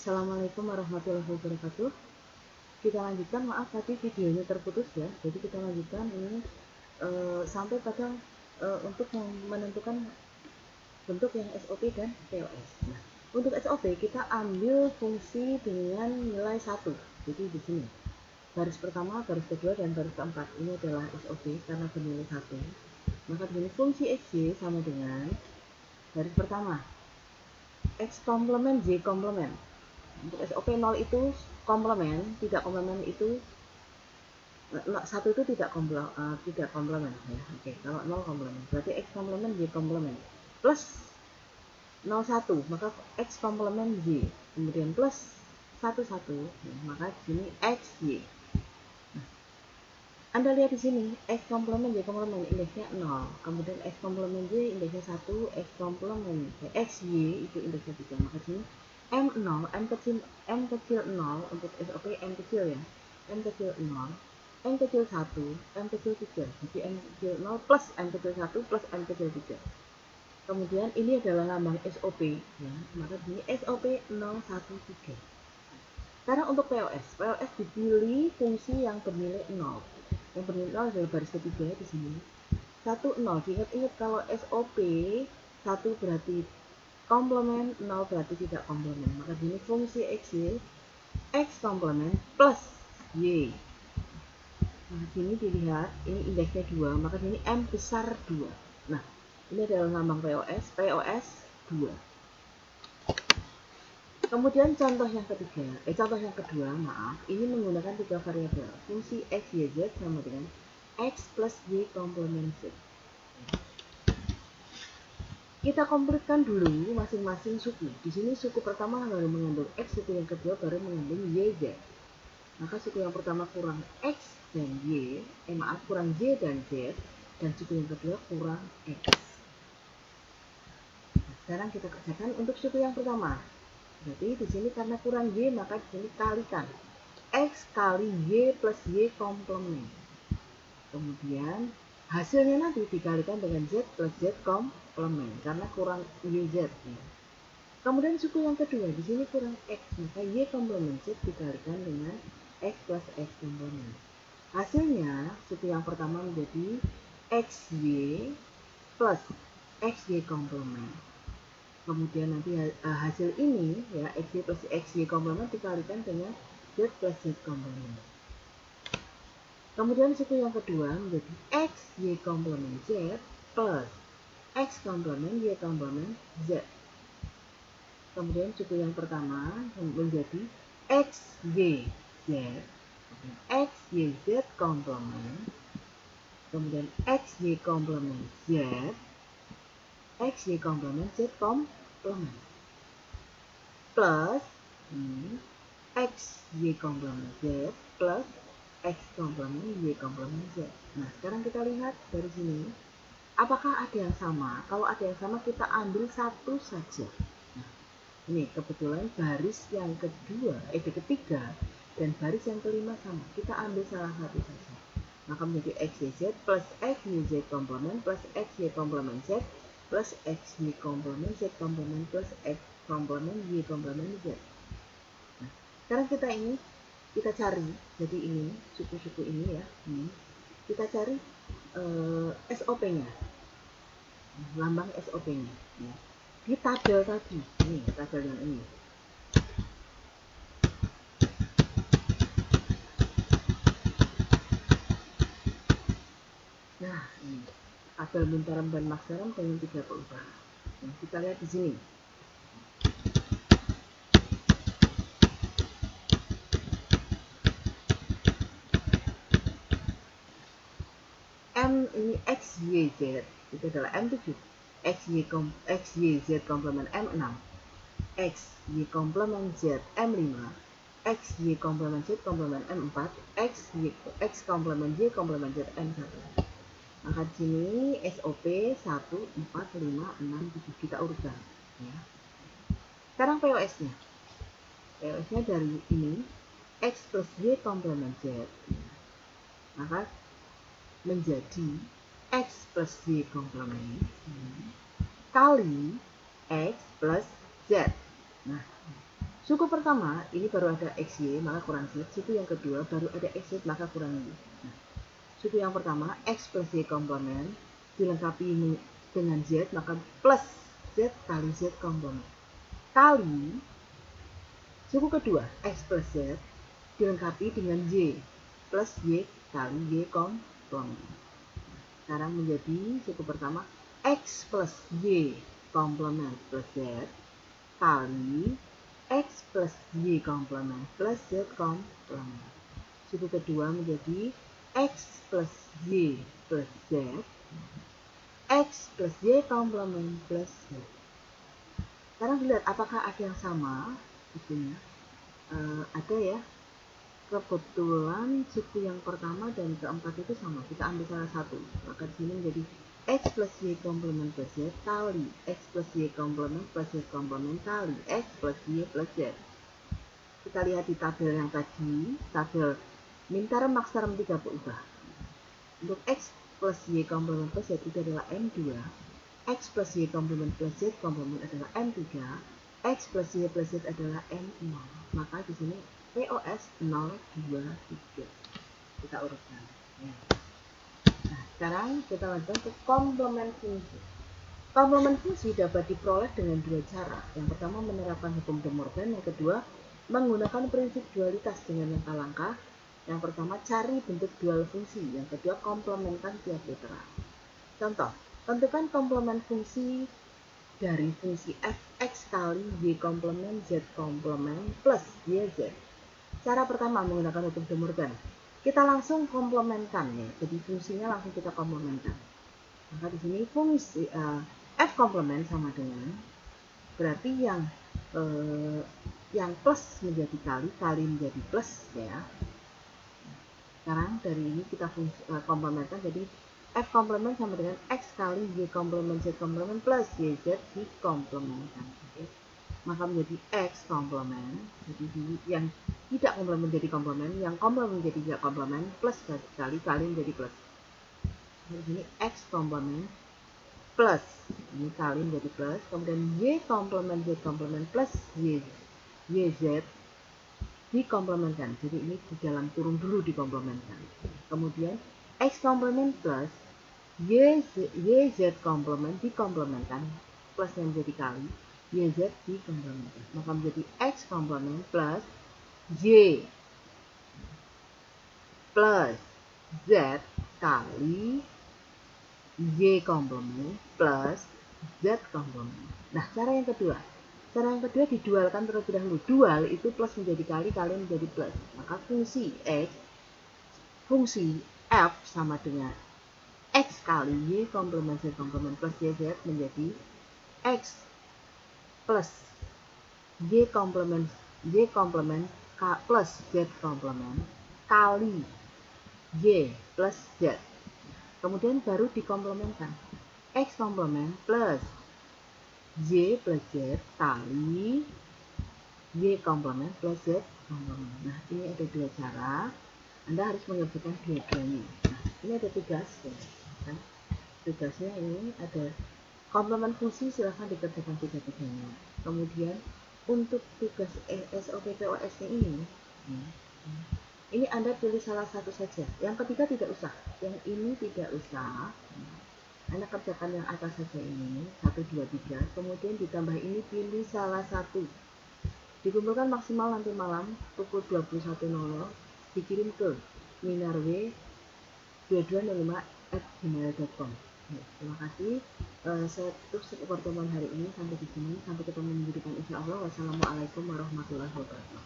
Assalamualaikum warahmatullahi wabarakatuh. Kita lanjutkan, maaf tadi videonya terputus ya. Jadi kita lanjutkan ini sampai pada untuk menentukan bentuk yang SOP dan POS. Nah, untuk SOP kita ambil fungsi dengan nilai 1. Jadi di sini baris pertama, baris kedua, dan baris keempat ini adalah SOP karena bernilai 1. Maka begini, fungsi XY sama dengan baris pertama X komplement Y komplement. Untuk SOP 0 itu komplement, tidak komplement itu 1 itu tidak komplement ya. Oke, kalau 0 komplement berarti X komplement Y komplement plus 01 maka X komplement Y, kemudian plus 11 ya, maka di sini XY. Nah, Anda lihat di sini X komplement Y komplement indeksnya 0, kemudian X komplement Y indeksnya 1, X komplement XY itu indeksnya 3, maka di sini M0, M kecil 0 untuk SOP M kecil ya, M kecil 0, M kecil 1, M kecil 3, jadi M kecil 0 plus M kecil 1 plus M kecil 3. Kemudian ini adalah lambang SOP ya, maka ini SOP 013. Sekarang untuk POS dipilih fungsi yang bernilai 0. Yang bernilai 0 adalah baris ketiga di sini. 1, 0. Diingat-ingat kalau SOP 1 berarti komplement, 0 berarti tidak komplement. Maka ini fungsi XY, X komplement plus Y. Nah, sini dilihat, ini indeksnya 2, maka ini M besar 2. Nah, ini adalah lambang POS 2. Kemudian contoh yang kedua, ini menggunakan 3 variabel. Fungsi X, Y, Z sama dengan X plus Y komplement Z. Kita komplitkan dulu masing-masing suku. Di sini suku pertama baru mengandung X, suku yang kedua baru mengandung Y, Z. Maka suku yang pertama kurang X dan Y, kurang Y dan Z, dan suku yang kedua kurang X. Nah, sekarang kita kerjakan untuk suku yang pertama. Berarti di sini karena kurang Y, maka di sini kalikan X kali Y plus Y komplement. Kemudian hasilnya nanti dikalikan dengan Z plus Z komplement karena kurang YZ. Ya. Kemudian suku yang kedua di sini kurang X, maka Y komplement Z dikalikan dengan X plus X komplement. Hasilnya suku yang pertama menjadi XY plus XY komplement. Kemudian nanti hasil ini ya XY plus XY komplement dikalikan dengan Z plus Z komplement. Kemudian suku yang kedua menjadi XY komplement Z plus X komplement Y komplement Z. Kemudian suku yang pertama menjadi XYZ, XYZ komplement, kemudian XY komplement Z, XY komplement Z komplement, plus XY komplement Z plus X komplement Y komplement Z. Nah, sekarang kita lihat dari sini, apakah ada yang sama? Kalau ada yang sama, kita ambil satu saja. Nah, ini kebetulan baris yang ketiga dan baris yang kelima sama. Kita ambil salah satu saja. Maka menjadi XYZ plus XYZ komplement plus XY komplement Z plus XY komplement Z komplement plus X komplement Y komplement Z. Nah, sekarang kita cari, jadi ini suku-suku ini ya, kita cari SOP-nya, lambang SOP-nya ya. Di tabel tadi, ini tabel yang ini. Nah, ini tabel Muntaram dan Maksaram dengan 3 perubahan. Nah, kita lihat di sini. M ini XYZ itu adalah M7, XYZ komplement M6, XY komplement Z M5, XY komplement Z komplement M4, X komplement Y komplement Z M1. Maka di sini SOP 1, 4, 5, 6, 7 kita urutkan ya. Sekarang POS-nya. POS-nya dari ini X plus Y komplement Z. Maka menjadi X plus Y komplement kali X plus Z. Nah, Suku pertama ini baru ada XY maka kurang Z. Suku yang kedua baru ada XZ maka kurang Y. Nah, suku yang pertama X plus Y komplement dilengkapi dengan Z maka plus Z kali Z komplement kali suku kedua X plus Z dilengkapi dengan Y plus Y kali Y komplement. Sekarang menjadi suku pertama X plus Y komplement plus Z kali X plus Y komplement plus Z komplement. Suku kedua menjadi X plus Y plus Z X plus Y komplement plus Z. Sekarang dilihat apakah ada yang sama sukunya. Ada ya, kebetulan suku yang pertama dan keempat itu sama, kita ambil salah satu, maka di sini menjadi X plus Y komplement plus Z kali X plus Y komplement plus Z komplement kali X plus Y plus Z. Kita lihat di tabel yang tadi, tabel min term max term tidak berubah. Untuk X plus Y komplement plus Z itu adalah M2, X plus Y komplement plus Z komplement adalah M3, X plus Y plus Z adalah M0. Maka di sini POS 0, 2, 3. Kita urutkan. Ya. Nah, sekarang kita lanjutkan ke komplement fungsi. Komplement fungsi dapat diperoleh dengan dua cara. Yang pertama menerapkan hukum De Morgan, yang kedua menggunakan prinsip dualitas dengan langkah-langkah. Yang pertama cari bentuk dual fungsi, yang kedua komplementkan tiap literal. Contoh, tentukan komplement fungsi dari fungsi fx kali y komplement z komplement plus yz. Cara pertama menggunakan hukum De Morgan. Kita langsung komplementkan ya, jadi fungsinya langsung kita komplementkan. Maka di sini fungsi f komplement sama dengan berarti yang plus menjadi kali menjadi plus ya. Sekarang dari ini kita komplementkan, jadi f komplement sama dengan x kali y komplement z komplement plus yz dikomplementkan. Okay. Maka menjadi x komplement, jadi yang tidak komplement jadi komplement, yang komplement menjadi tidak komplement, plus kali menjadi plus. Di sini x komplement plus, ini kali menjadi plus, kemudian y komplement z komplement plus yz dikomplementkan. Jadi ini di dalam kurung dulu dikomplementkan. Kemudian x komplement plus yz komplement dikomplementkan, plusnya menjadi kali, yz dikomplementkan. Maka menjadi x komplement plus y plus z kali y komplement plus z komplement. Nah, cara yang kedua didualkan terlebih dahulu. Dual itu plus menjadi kali menjadi plus. Maka fungsi x, fungsi f sama dengan x kali y komplement z komplement plus yz menjadi x plus y komplement plus z komplement kali y plus z. Kemudian baru dikomplementkan. X komplement plus y plus z kali y komplement plus z komplement. Nah, ini ada dua cara. Anda harus mengerjakan dua-duanya. Nah, ini ada tugas ya. Kan? Tugasnya ini ada komplement fungsi, silahkan dikerjakan tiga-tiganya. Kemudian untuk tugas SOP-POS ini Anda pilih salah satu saja. Yang ketiga tidak usah. Yang ini tidak usah. Anda kerjakan yang atas saja ini, 1, 2, 3. Kemudian ditambah ini, pilih salah satu. Dikumpulkan maksimal nanti malam pukul 21.00. Dikirim ke minarwe2205@gmail.com. Terima kasih. Saya tutup pertemuan hari ini sampai di sini. Sampai ketemu minggu depan insya Allah. Wassalamualaikum warahmatullahi wabarakatuh.